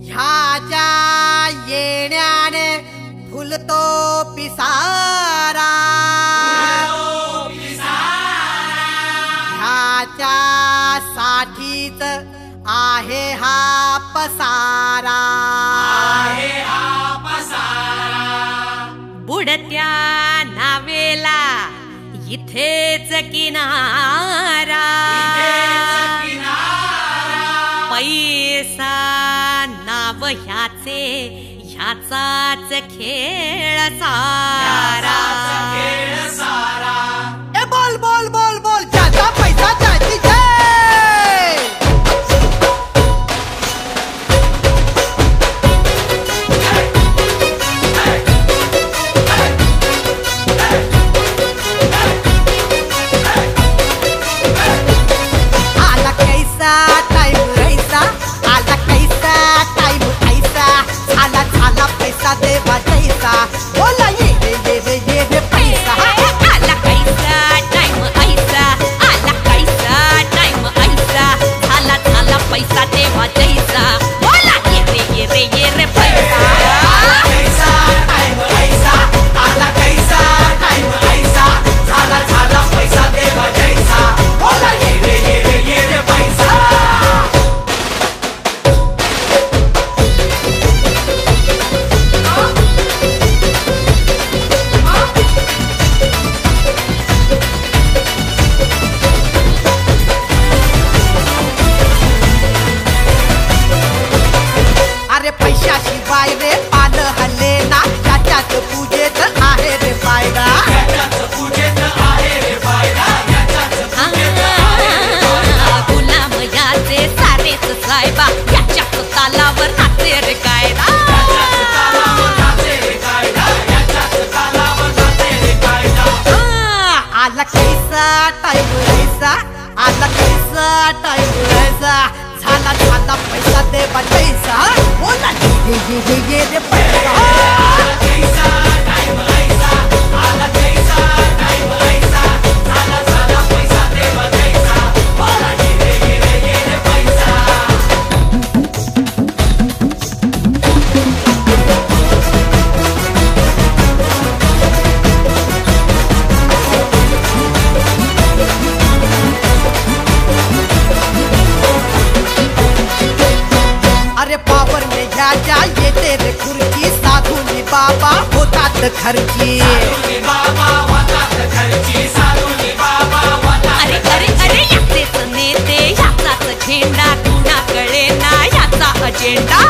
ह्याच्या येण्याने फुलतो पिसारा, ह्याच्या साठीच आहे हा पसारा, बुडत्या नावेला इथेच किनारा, पैसा नाव ह्याचे ह्याचाच खेळ सारा। ए बोल बोल बोल बोल ज्याचा पैसा त्याची जय। आला कैसा टाइम ऐसा, आला कैसा टाइम ऐसा, झाला झाला पैसा देवा जैसा, बोला ये रे पैसा। आला कैसा टाइम ऐसा, आला कैसा टाइम ऐसा, झाला झाला पैसा देवा जैसा, बोला ये रे पैसा। अरे पैशाशिवाय रे पान हल्ले ना, त्याच्यात पूजेत आहे रे फायदा। गुलाम याचे सारेच साहेबा, याच्यात तालावर नाचे रे कायदा। आला कैसा टाइम ऐसा, आला कैसा टाइम ऐसा, झाला झाला पैसा देवा जैसा, बोला ये रे पैसा। अरे पावर में ह्याच्या येते रे खुर्ची, साधूनी बाबा होतात खर्ची। अरे अरे अरे याचेच नेते, याचाच झेंडा, कुणाकडे ना याचा अजेंडा।